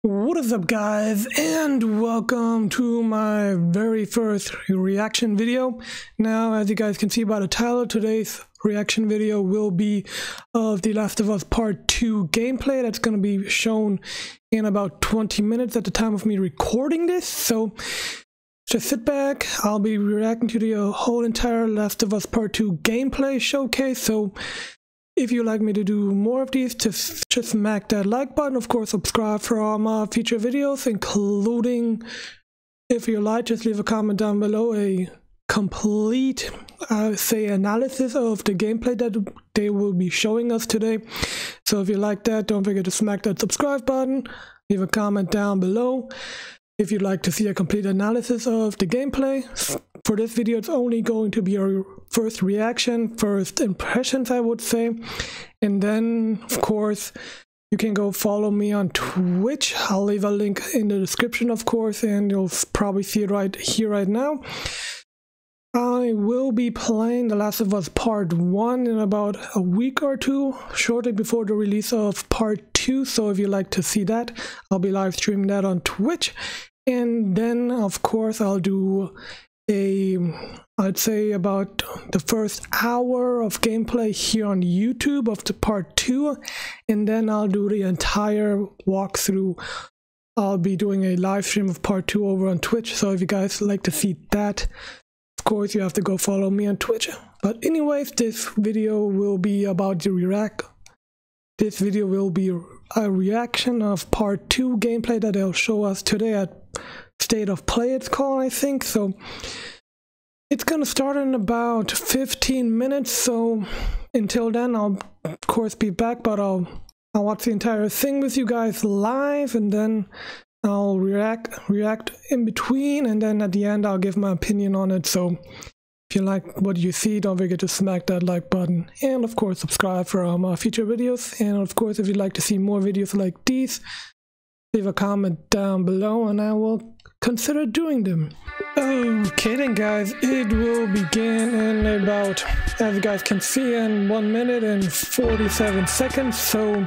What is up, guys, and welcome to my very first reaction video. Now, as you guys can see by the title, today's reaction video will be of The Last of Us Part 2 gameplay. That's going to be shown in about 20 minutes at the time of me recording this. So just sit back. I'll be reacting to the whole entire Last of Us Part 2 gameplay showcase. So if you'd like me to do more of these, just smack that like button. Of course, subscribe for all my future videos, including, if you like, just leave a comment down below, a complete, analysis of the gameplay that they will be showing us today. So if you like that, don't forget to smack that subscribe button, leave a comment down below. If you'd like to see a complete analysis of the gameplay, for this video it's only going to be our first reaction, first impressions, I would say. And then, of course, you can go follow me on Twitch. I'll leave a link in the description, of course, and you'll probably see it right here, right now. I will be playing The Last of Us Part 1 in about a week or two, shortly before the release of Part 2. So if you'd like to see that, I'll be live streaming that on Twitch. And then, of course, I'll do I'd say about the first hour of gameplay here on YouTube of the Part 2. And then I'll do the entire walkthrough. I'll be doing a live stream of Part 2 over on Twitch. So if you guys like to see that, of course, you have to go follow me on Twitch. But anyways, this video will be about the This video will be a reaction of Part 2 gameplay that they'll show us today at State of Play, it's called, I think. So it's gonna start in about 15 minutes. So until then, I'll of course be back, but I'll watch the entire thing with you guys live, and then I'll react in between, and then at the end I'll give my opinion on it. So if you like what you see, don't forget to smack that like button, and of course subscribe for my future videos. And of course, if you'd like to see more videos like these, leave a comment down below and I will consider doing them. Okay then, guys, it will begin in about, as you guys can see, in 1 minute and 47 seconds. So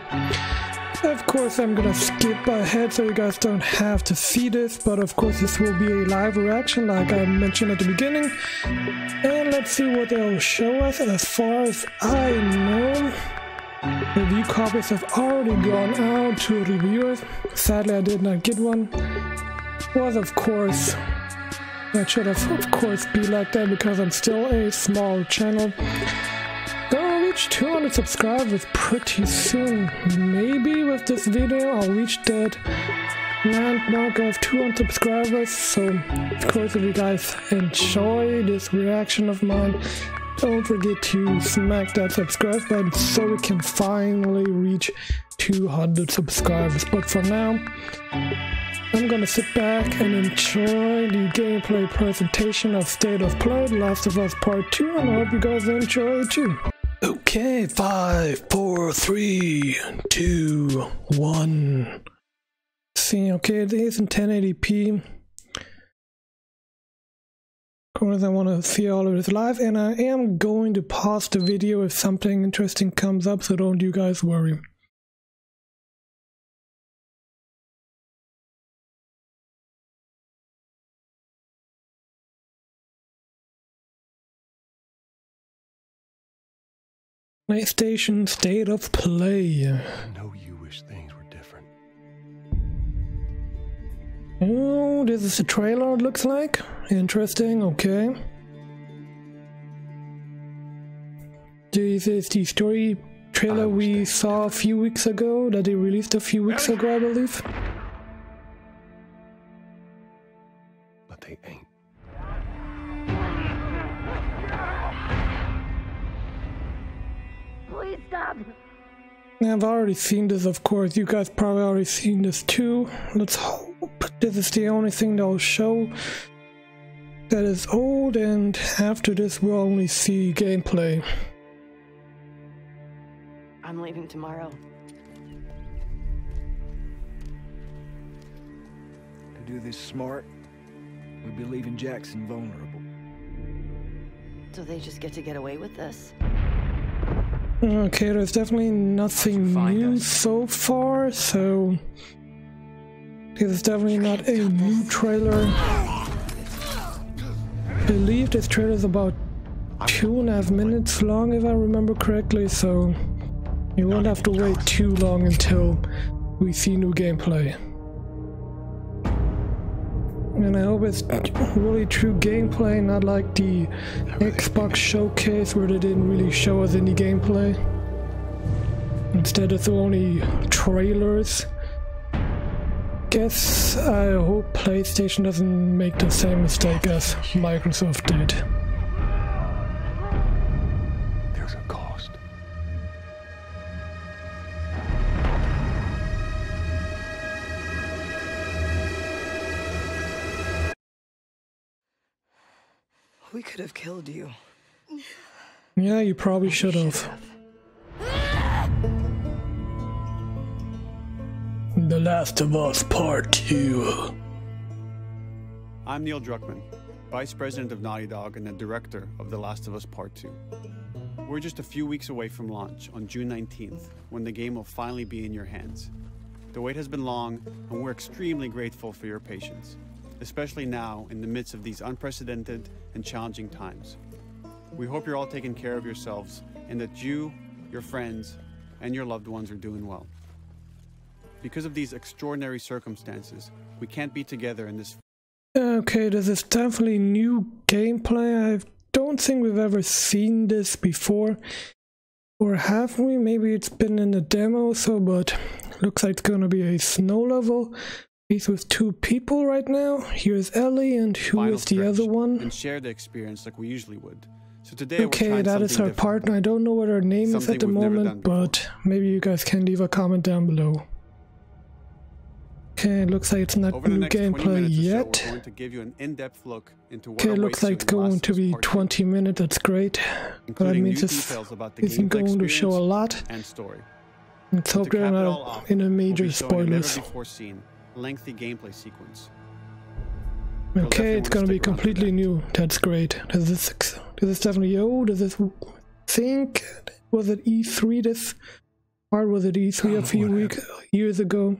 of course, I'm gonna skip ahead so you guys don't have to see this, but of course this will be a live reaction like I mentioned at the beginning. And let's see what they'll show us. As far as I know, review copies have already gone out to reviewers. Sadly, I did not get one. Was, of course, that should have, of course, be like that because I'm still a small channel. I'll reach 200 subscribers pretty soon. Maybe with this video I'll reach that landmark of 200 subscribers. So of course, if you guys enjoy this reaction of mine, don't forget to smack that subscribe button so we can finally reach 200 subscribers. But for now, I'm gonna sit back and enjoy the gameplay presentation of State of Play, The Last of Us Part 2, and I hope you guys enjoy it too. Okay, 5, 4, 3, 2, 1. See, okay, it is in 1080p. Of course, I want to see all of this live, and I am going to pause the video if something interesting comes up, so don't you guys worry. PlayStation State of Play. I know you wish things were different. Oh, this is the trailer, it looks like. Interesting, okay. This is the story trailer we saw a few weeks ago, that they released a few weeks ago, I believe. But they ain't. Please stop. I've already seen this, of course. You guys probably already seen this too. Let's hope this is the only thing they'll show that is old, and after this we'll only see gameplay. I'm leaving tomorrow. To do this smart, we'd be leaving Jackson vulnerable. So they just get away with this? Okay, there's definitely nothing new so far, so This is definitely not a new trailer. I believe this trailer is about 2.5 minutes long, if I remember correctly, so you won't have to wait too long until we see new gameplay. And I hope it's really true gameplay, not like the Xbox showcase where they didn't really show us any gameplay. Instead it's only trailers. Guess I hope PlayStation doesn't make the same mistake as Microsoft did. There's a cost. We could have killed you. Yeah, you probably should have. The Last of Us Part 2. I'm Neil Druckmann, Vice President of Naughty Dog and the Director of The Last of Us Part 2. We're just a few weeks away from launch on June 19th, when the game will finally be in your hands. The wait has been long, and we're extremely grateful for your patience, especially now in the midst of these unprecedented and challenging times. We hope you're all taking care of yourselves and that you, your friends, and your loved ones are doing well. Because of these extraordinary circumstances, we can't be together in this. Okay, this is definitely new gameplay. I don't think we've ever seen this before. Or have we? Maybe it's been in a demo, but looks like it's gonna be a snow level. He's with 2 people right now. Here's Ellie, and who is the other one? And share the experience like we usually would. So today okay, that is her partner. I don't know what her name is at the moment, but maybe you guys can leave a comment down below. Okay, it looks like it's not new gameplay yet. We're going to give you an in-depth look into what okay, it looks like it's going to be 20 minutes. That's great. But that means this isn't going to show a lot. And story. Let's hope they're not in a major spoilers. Lengthy gameplay sequence. Okay, it's gonna be completely new. That's great. Does this definitely? Oh, does this think? Was it E3? This part was it E3 a few years ago?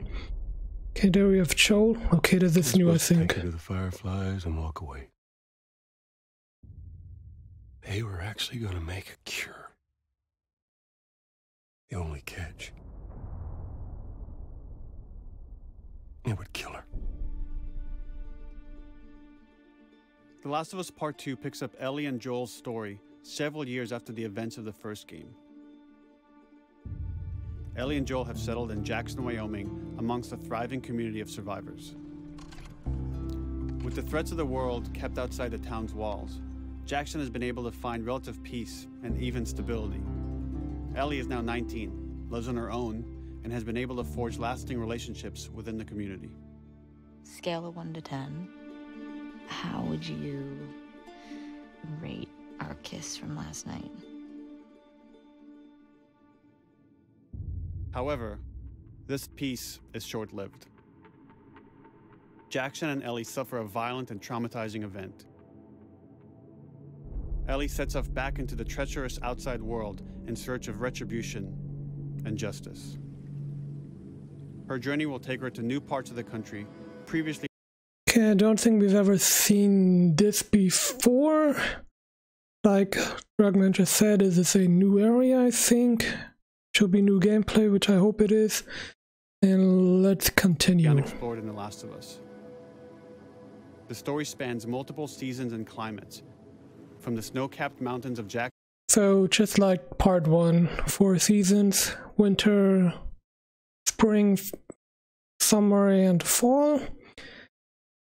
Okay, there we have Joel. Okay, this is new, I think. Take her to the fireflies and walk away. They were actually gonna make a cure. The only catch, it would kill her. The Last of Us Part 2 picks up Ellie and Joel's story several years after the events of the first game. Ellie and Joel have settled in Jackson, Wyoming, amongst a thriving community of survivors. With the threats of the world kept outside the town's walls, Jackson has been able to find relative peace and even stability. Ellie is now 19, lives on her own, and has been able to forge lasting relationships within the community. Scale of 1 to 10, how would you rate our kiss from last night? However, this peace is short-lived. Jackson and Ellie suffer a violent and traumatizing event. Ellie sets off back into the treacherous outside world in search of retribution and justice. Her journey will take her to new parts of the country previously. Okay, I don't think we've ever seen this before. Like Druckmann just said, this is a new area, I think. Should be new gameplay, which I hope it is. And let's continue. Unexplored in The Last of Us. The story spans multiple seasons and climates, from the snow-capped mountains of Jackson. So just like part 1, 4 seasons, winter, spring, summer, and fall.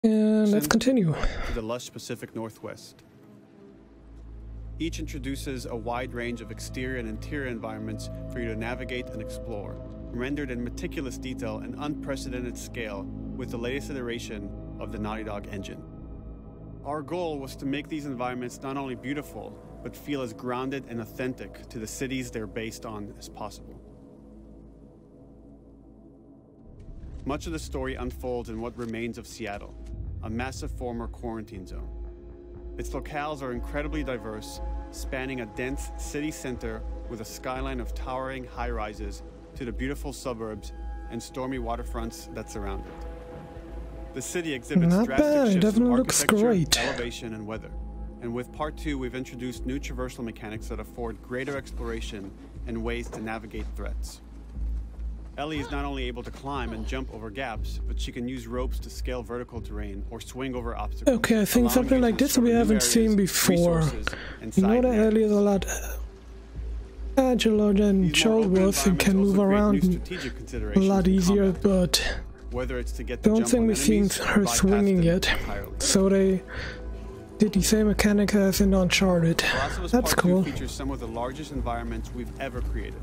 And let's continue. To the lush Pacific Northwest. Each introduces a wide range of exterior and interior environments for you to navigate and explore, rendered in meticulous detail and unprecedented scale with the latest iteration of the Naughty Dog engine. Our goal was to make these environments not only beautiful, but feel as grounded and authentic to the cities they're based on as possible. Much of the story unfolds in what remains of Seattle, a massive former quarantine zone. Its locales are incredibly diverse, spanning a dense city center with a skyline of towering high-rises to the beautiful suburbs and stormy waterfronts that surround it. The city exhibits Not drastic bad, it shifts in definitely looks architecture, great. elevation, and weather. And with Part 2, we've introduced new traversal mechanics that afford greater exploration and ways to navigate threats. Ellie is not only able to climb and jump over gaps, but she can use ropes to scale vertical terrain or swing over obstacles. Okay, I think allowing something you like to this we discover new haven't seen areas, before. resources, and You know side that narratives. Ellie is a lot agiler than These more open Joel and can environments move also create around new a strategic considerations lot in easier, combat, but whether it's to get the don't jump think on we've seen enemies or her bypass swinging them yet. entirely. So they did the same mechanic as in Uncharted. The Last of Us That's Part 2 cool. features some of the largest environments we've ever created.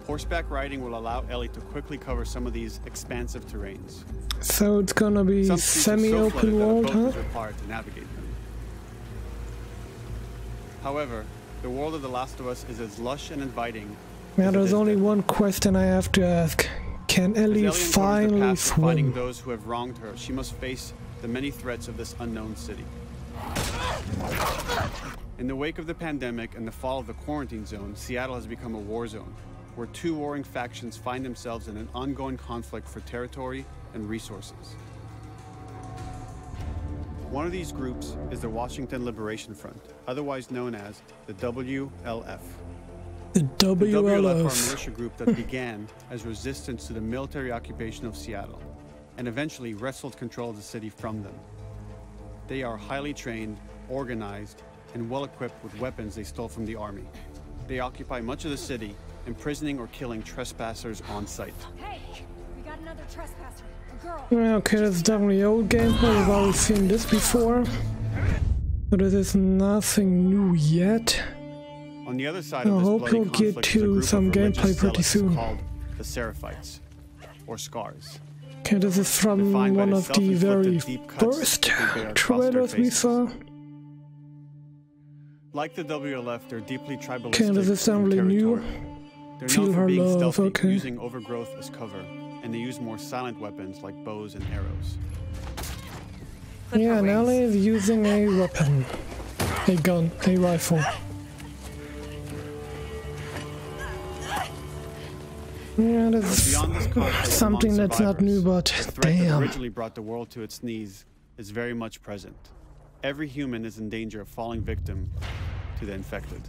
Horseback riding will allow Ellie to quickly cover some of these expansive terrains. So it's gonna be Some streets are so semi-open flooded that a world, boat huh? is required to navigate them. However, the world of The Last of Us is as lush and inviting. Now as it there's is only deadly. one question I have to ask. Can As Ellie Ellie uncovers the finally path to finding swim? those who have wronged her, she must face the many threats of this unknown city. In the wake of the pandemic and the fall of the quarantine zone, Seattle has become a war zone, where two warring factions find themselves in an ongoing conflict for territory and resources. One of these groups is the Washington Liberation Front, otherwise known as the WLF. The The WLF are a WLF. militia group that began as resistance to the military occupation of Seattle and eventually wrestled control of the city from them. They are highly trained, organized, and well-equipped with weapons they stole from the army. They occupy much of the city, imprisoning or killing trespassers on sight. Hey, we got another trespasser. A girl. Okay, that's definitely old gameplay. We've already seen this before. But this is nothing new yet. On the other side I of this hope bloody you'll get conflict is a to group some of religious gameplay pretty zealots soon. called the Seraphites, or Scars. Okay, this is from Defined by one the of the very self-inflicted deep cuts first that they bear across their trailers we faces. saw. Like the WLF, they're deeply tribalistic Okay, this is and definitely new. territorial. They're Feel known for her being love, stealthy, okay. using overgrowth as cover, and they use more silent weapons like bows and arrows. Clip Yeah, her and Ellie wings. is using a weapon. A gun, a rifle. Yeah, But that's beyond this conflict something among that's not new, survivors, but the threat that damn. originally brought the world to its knees is very much present. Every human is in danger of falling victim to the infected.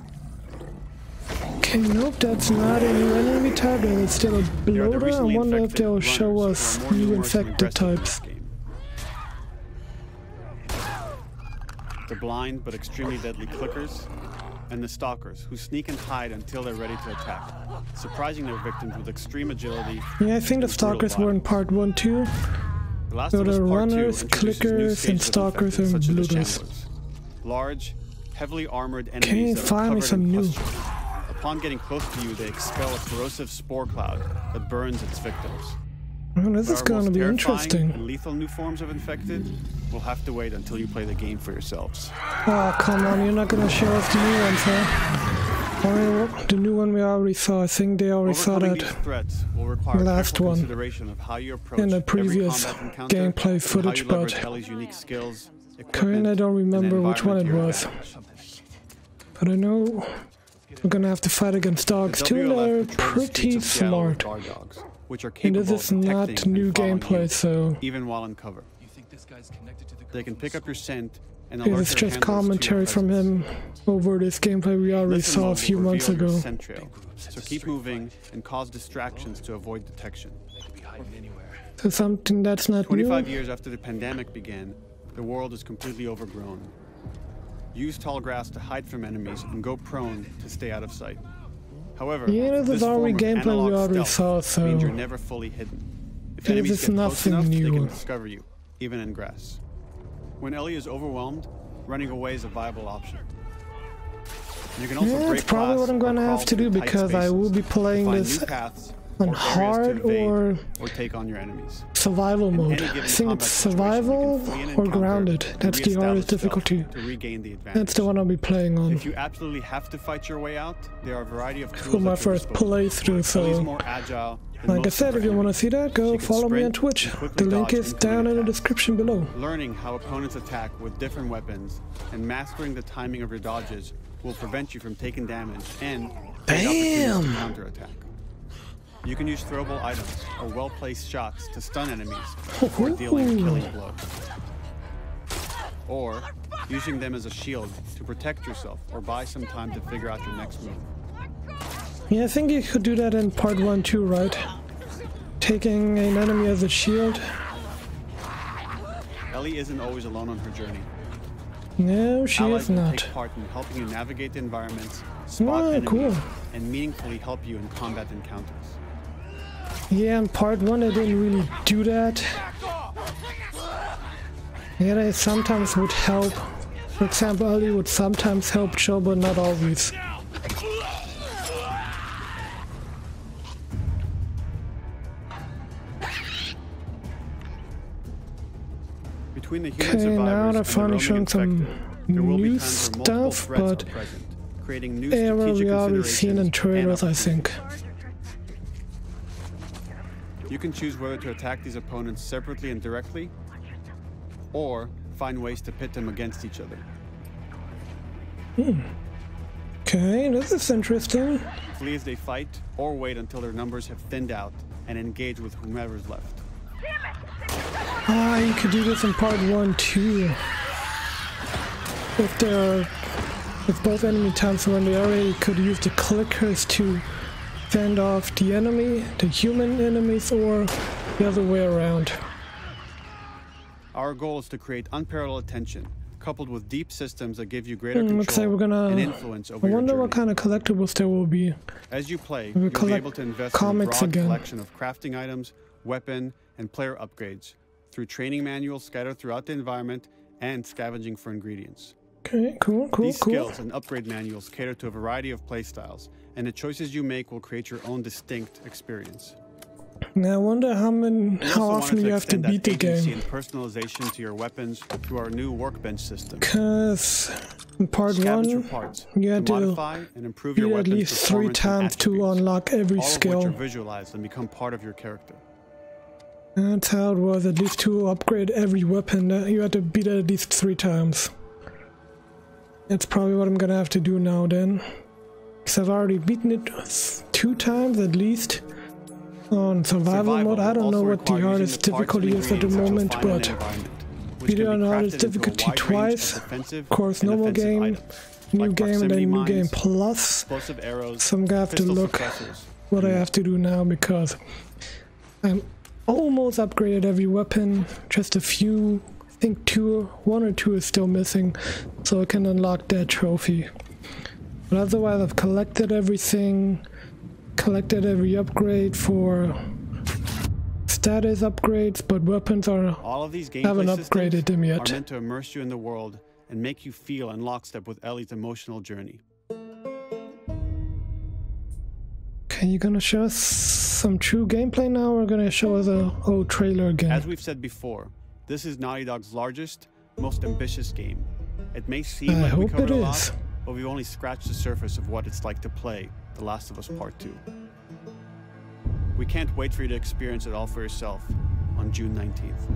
Okay, nope, that's not a new enemy type, and it's still a They are the bloater. I recently wonder if infected they'll show runners us who are more new numerous and infected aggressive in types. this game. The blind but extremely deadly clickers, and the stalkers, who sneak and hide until they're ready to attack, surprising their victims with extreme agility. Yeah, I think the and brutal stalkers were in violence. part 1 too. The Last So of Us the Part 2 runners, introduces new clickers, stages and of stalkers infected, and such as the bloaters. Shamblers. Large, heavily armored Okay, enemies that are finally covered some in new. pustules. Upon getting close to you, they expel a corrosive spore cloud that burns its victims. Well, this But is our going to most be terrifying interesting. and lethal new forms of infected will have to wait until you play the game for yourselves. Oh, come on, you're not going to show us the new ones, huh? Or the new one we already saw. I think they already saw Overcoming that these threats will require last careful one consideration of how you approach in the every previous combat encounter gameplay and footage, how you leverage but Ellie's unique skills, currently I equipment, don't and remember which one it environment to your was. advantage. But I know we're going to have to fight against dogs The too, and WLF they're patrol the streets pretty of Seattle with smart. guard dogs, which are And capable this is of not detecting new and following gameplay, you, so even while in cover. They can pick up your scent and this alert is their just handlers to your commentary from presence. him over this gameplay we already Listen saw a mode few will months reveal your ago. scent trail, so keep moving and cause distractions to avoid detection. So something that's not 25 new. years after the pandemic began, the world is completely overgrown. Use tall grass to hide from enemies and go prone to stay out of sight. However, Yeah, this is this already form of gameplay we analog already stealth saw, means so you're never fully hidden. If this enemies is get close nothing enough, they new. can discover you, even in grass. When Ellie is overwhelmed, running away is a viable option. You can also yeah, break that's probably glass what I'm or going to crawl have to do through tight because I will be spaces playing to find this new paths on or areas to hard evade or take on your enemies. survival In mode. any I given think combat it's situation, you survival can flee an or encounter grounded. and That's the reestablish hardest stealth difficulty. to regain the advantage. That's the one I'll be playing on If you absolutely have to fight your way out, there are a variety of tools for my at your first disposal. playthrough, Ellie's so more agile than like I most said, of if her you want to enemies. see that, go She can follow me on sprint Twitch. and quickly The link dodge is incoming down in the attacks. description below. Learning how opponents attack with different weapons and mastering the timing of your dodges will prevent you from taking damage and create opportunities Bam! to counterattack. You can use throwable items or well-placed shots to stun enemies before dealing a killing blow. Or using them as a shield to protect yourself or buy some time to figure out your next move. Yeah, I think you could do that in part 1 too, right? Taking an enemy as a shield. Ellie isn't always alone on her journey. No, she Allies is will not. take part in helping you navigate the environments, spot enemies, cool. and meaningfully help you in combat encounters. Yeah, in part 1 I didn't really do that. Yeah, they sometimes would help. For example, Ellie would sometimes help Joe, but not always. Between the human Okay, now survivors they're and the finally roaming showing some infected, there will be new times where multiple stuff, threats but are present, creating new era strategic we already seen in considerations trailers, and I think. You can choose whether to attack these opponents separately and directly, or find ways to pit them against each other. Okay, this is interesting. Flee as they fight, or wait until their numbers have thinned out and engage with whomever's left. Ah, you could do this in part 1 too. If both enemy tanks were in the area, you could use the clickers to fend off the enemy, the human enemies, or the other way around. Our goal is to create unparalleled tension, coupled with deep systems that give you greater Looks like control we're gonna. and influence over I wonder your what journey. kind of collectibles there will be. As you play, We you'll be collect able to invest in a comics broad again. collection of crafting items, weapon, and player upgrades through training manuals scattered throughout the environment and scavenging for ingredients. Okay, cool. These skills and upgrade manuals cater to a variety of playstyles, and the choices you make will create your own distinct experience. Now I wonder how We also often wanted you have to extend that beat the agency game. and personalization to your weapons through our new workbench system. Because in part Scavenge your 1, parts you had to to modify and improve your beat at weapons' least 3 performance and times to attributes, unlock every all of skill. which are visualized and become part of your character. That's how it was, at least to upgrade every weapon. You had to beat it at least 3 times. That's probably what I'm gonna have to do now then. Because I've already beaten it 2 times at least. On survival mode, I don't know what the hardest difficulty is at the moment, but beat it on hardest difficulty twice. Of course, normal game, new game, and then new game plus. So I'm gonna have to look what I have to do now, because I'm almost upgraded every weapon, just a few. I think 1 or 2 is still missing, so I can unlock that trophy. But otherwise I've collected everything, collected every upgrade for status upgrades, but weapons All of these haven't gameplay upgraded systems them yet. are meant to immerse you in the world and make you feel in lockstep with Ellie's emotional journey. Okay, you gonna show us some true gameplay now, or gonna show us a old trailer again? As we've said before, this is Naughty Dog's largest, most ambitious game. It may seem I like we hope covered it a lot, is. but we've only scratched the surface of what it's like to play The Last of Us Part 2. We can't wait for you to experience it all for yourself on June 19th.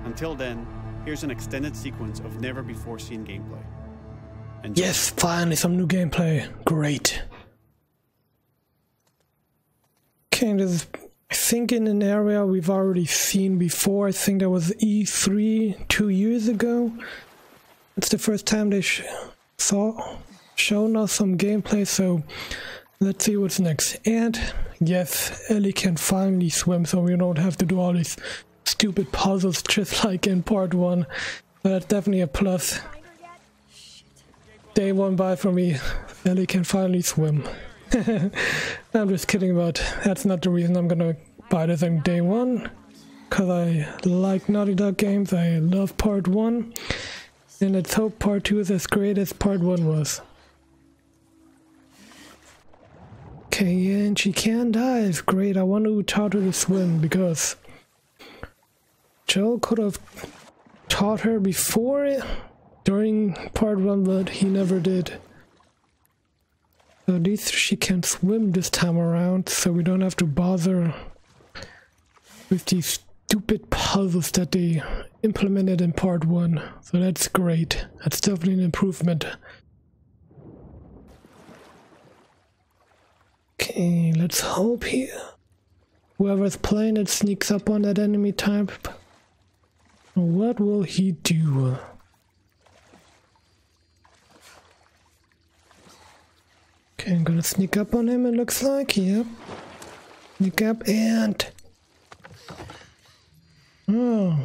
Until then, here's an extended sequence of never-before-seen gameplay. Enjoy. Yes, finally some new gameplay. Great. Okay, this is, I think, in an area we've already seen before. I think that was E3 2 years ago. It's the first time they shown us some gameplay, so let's see what's next. And yes, Ellie can finally swim, so we don't have to do all these stupid puzzles just like in part 1. But that's definitely a plus. Day 1 by for me. Ellie can finally swim. I'm just kidding, but that's not the reason I'm gonna buy this on day 1. Because I like Naughty Dog games, I love part 1. And let's hope part 2 is as great as part 1 was. Okay, and she can dive. Great, I wonder who taught her to swim, because Joel could have taught her before it, during part 1, but he never did. So at least she can swim this time around, so we don't have to bother with these stupid puzzles that they implemented in part 1. So that's great. That's definitely an improvement. Okay, let's hope whoever's playing it sneaks up on that enemy type. What will he do? Okay, I'm gonna sneak up on him, it looks like. Yep. Sneak up and... Oh.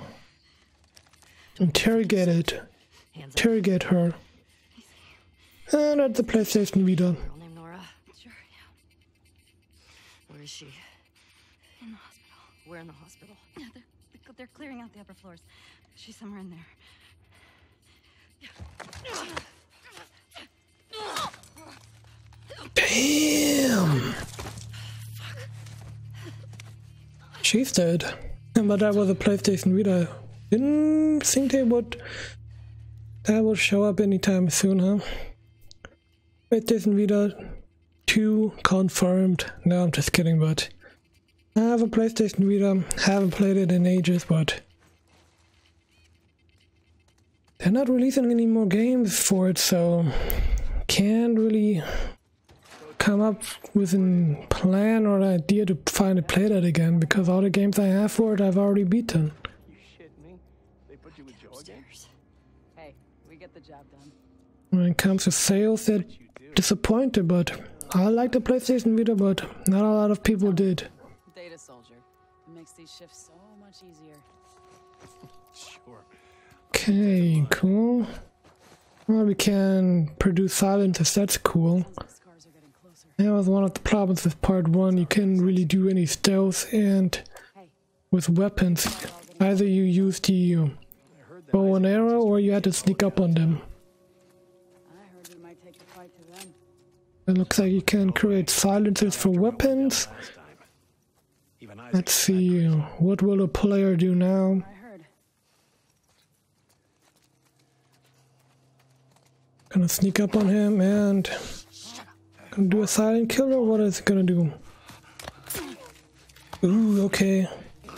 Interrogate it. Interrogate her. And at the PlayStation Vita. Girl named Nora. Sure, yeah. Where is she? In the hospital. Where in the hospital? Yeah, they're clearing out the upper floors. She's somewhere in there. Damn! She's dead. But that was a PlayStation Vita. Didn't think that would show up anytime soon, huh? PlayStation Vita 2 confirmed. No, I'm just kidding, but I have a PlayStation Vita. Haven't played it in ages, but they're not releasing any more games for it, so can't really come up with a plan or an idea to finally play that again, because all the games I have for it I've already beaten. You shit me? They put you with Joe again? Hey, we get the job done. When it comes to sales, they're disappointed, but I like the PlayStation Vita, but not a lot of people did. Data soldier. It makes these shifts so much easier. Sure. Okay, cool. Well, we can produce silences, that's cool. The scars are getting closer. That was one of the problems with part 1. You couldn't really do any stealth, and with weapons, either you use the bow and arrow or you had to sneak up on them. I heard we might take the fight to them. It looks like you can create silencers for weapons. Let's see, what will the player do now? I heard. Gonna sneak up on him and gonna do a silent kill, or what is it gonna do? Ooh, okay.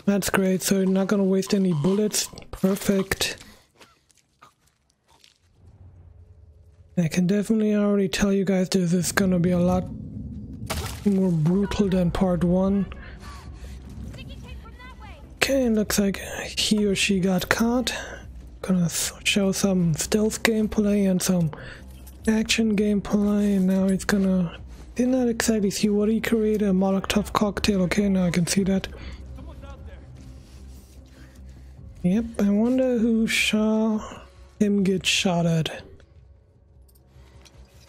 That's great, so you're not gonna waste any bullets. Perfect. I can definitely already tell you guys this is gonna be a lot more brutal than part 1. Okay, looks like he or she got caught. Gonna show some stealth gameplay and some action gameplay, and now he's gonna... Did not exactly see what he created, a Molotov cocktail. Okay, now I can see that. Yep, I wonder who saw him get shot at.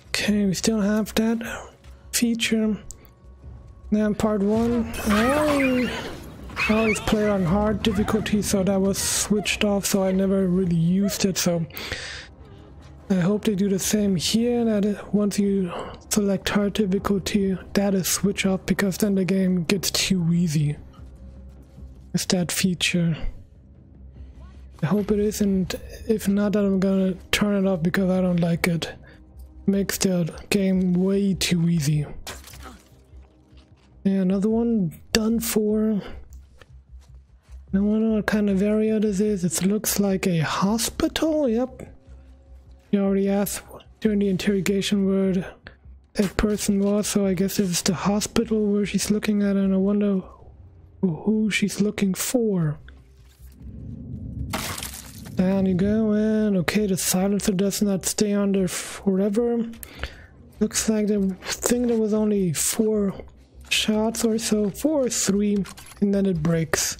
Okay, we still have that feature. Now in part 1, I always played on hard difficulty, so that was switched off, so I never really used it, so I hope they do the same here, that once you select hard difficulty, that is switch off, because then the game gets too easy. It's that feature. I hope it isn't. If not, then I'm gonna turn it off because I don't like it. Makes the game way too easy. Yeah, another one done for. I wonder what kind of area this is. It looks like a hospital. Yep. You already asked during the interrogation where that person was, so I guess this is the hospital where she's looking at, and I wonder who she's looking for. Down you go, and okay, the silencer does not stay on there forever. Looks like the thing there was only 4 shots or so, 4 or 3, and then it breaks.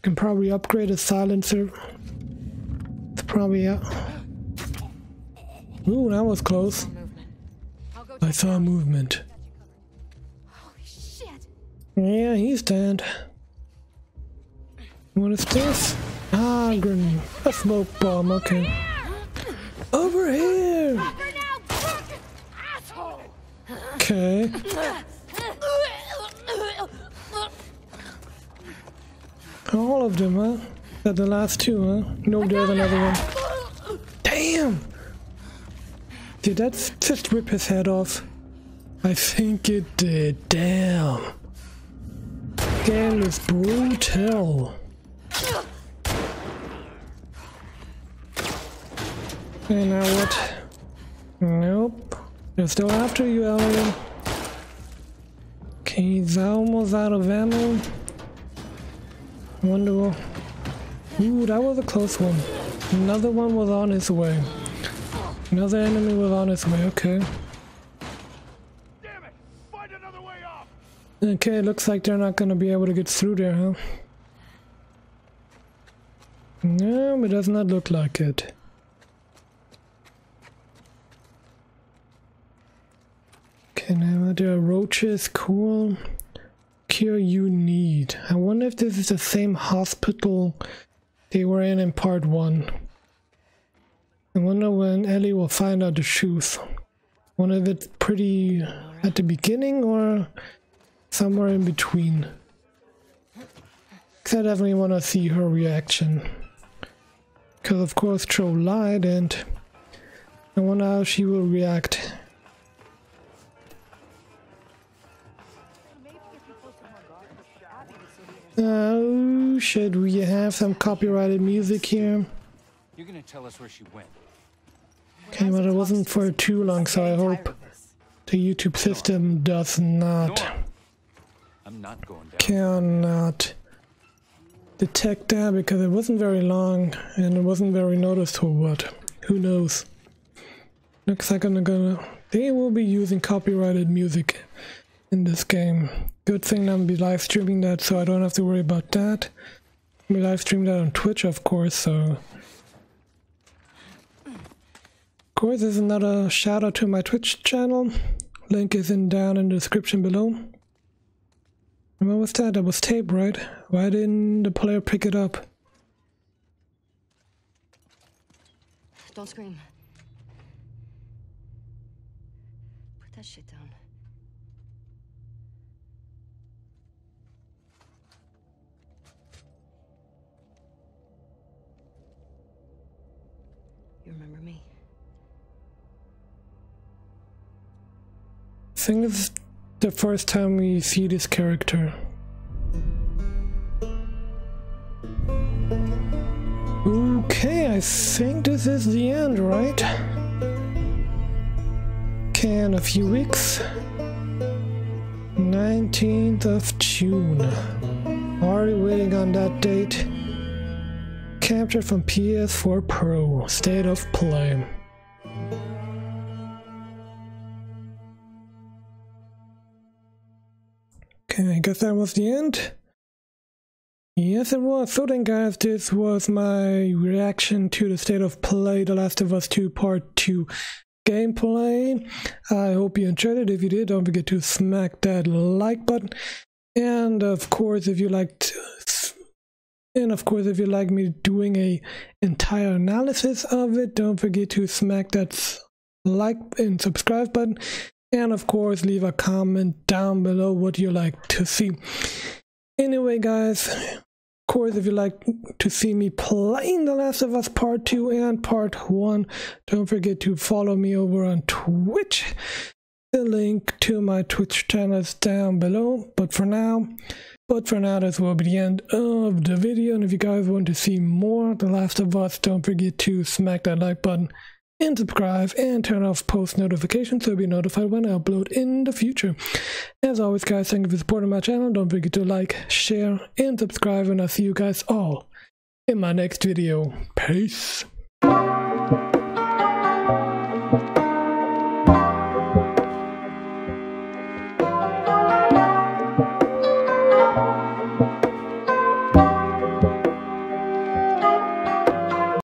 Can probably upgrade a silencer. It's probably Ooh, that was close. I saw a movement. Holy shit! Yeah, he's dead. What is this? Ah, grenade. A smoke bomb, okay. Over here! Okay. All of them, huh? That the last 2, huh? No, there's another one. Damn! Did that just rip his head off? I think it did. Damn. Game is brutal. And now what? Nope. They're still after you, alien. He's almost out of ammo. I wonder what... Ooh, that was a close one. Another one was on his way. Another enemy was on his way, okay. Damn it! Find another way off! Okay, looks like they're not gonna be able to get through there, huh? No, it does not look like it. Okay, now there are roaches, cool. Cure you need. I wonder if this is the same hospital they were in part 1. I wonder when Ellie will find out the truth. Wonder if it's pretty at the beginning or somewhere in between. Because I definitely want to see her reaction. Because of course Tro lied, and I wonder how she will react. Oh, should we have some copyrighted music here? You're gonna tell us where she went. Okay, but it wasn't for too long, so I hope the YouTube system does not, I'm not going down. cannot detect that, because it wasn't very long and it wasn't very noticeable, but who knows. Looks like they will be using copyrighted music in this game. Good thing I'm be live streaming that, so I don't have to worry about that. I'll be live streaming that on Twitch, of course, so... Of course, there's another shout out to my Twitch channel. Link is down in the description below. And what was that? That was tape, right? Why didn't the player pick it up? Don't scream. Put that shit down. You remember me? I think it's the first time we see this character. Okay, I think this is the end, right? Okay, in a few weeks. 19th of June. Already waiting on that date. Captured from PS4 Pro. State of Play. Okay, I guess that was the end. Yes, it was. So then, guys, this was my reaction to the State of Play, The Last of Us 2 Part 2 gameplay. I hope you enjoyed it. If you did, don't forget to smack that like button. And of course, if you liked... And of course, if you like me doing a entire analysis of it, don't forget to smack that like and subscribe button. And of course, leave a comment down below what you like to see. Anyway, guys, of course, if you like to see me playing The Last of Us Part 2 and Part 1, don't forget to follow me over on Twitch. The link to my Twitch channel is down below. But for now, this will be the end of the video. And if you guys want to see more The Last of Us, don't forget to smack that like button and subscribe and turn off post notifications so you'll be notified when I upload in the future. As always, guys, thank you for supporting my channel. Don't forget to like, share, and subscribe, and I'll see you guys all in my next video. Peace.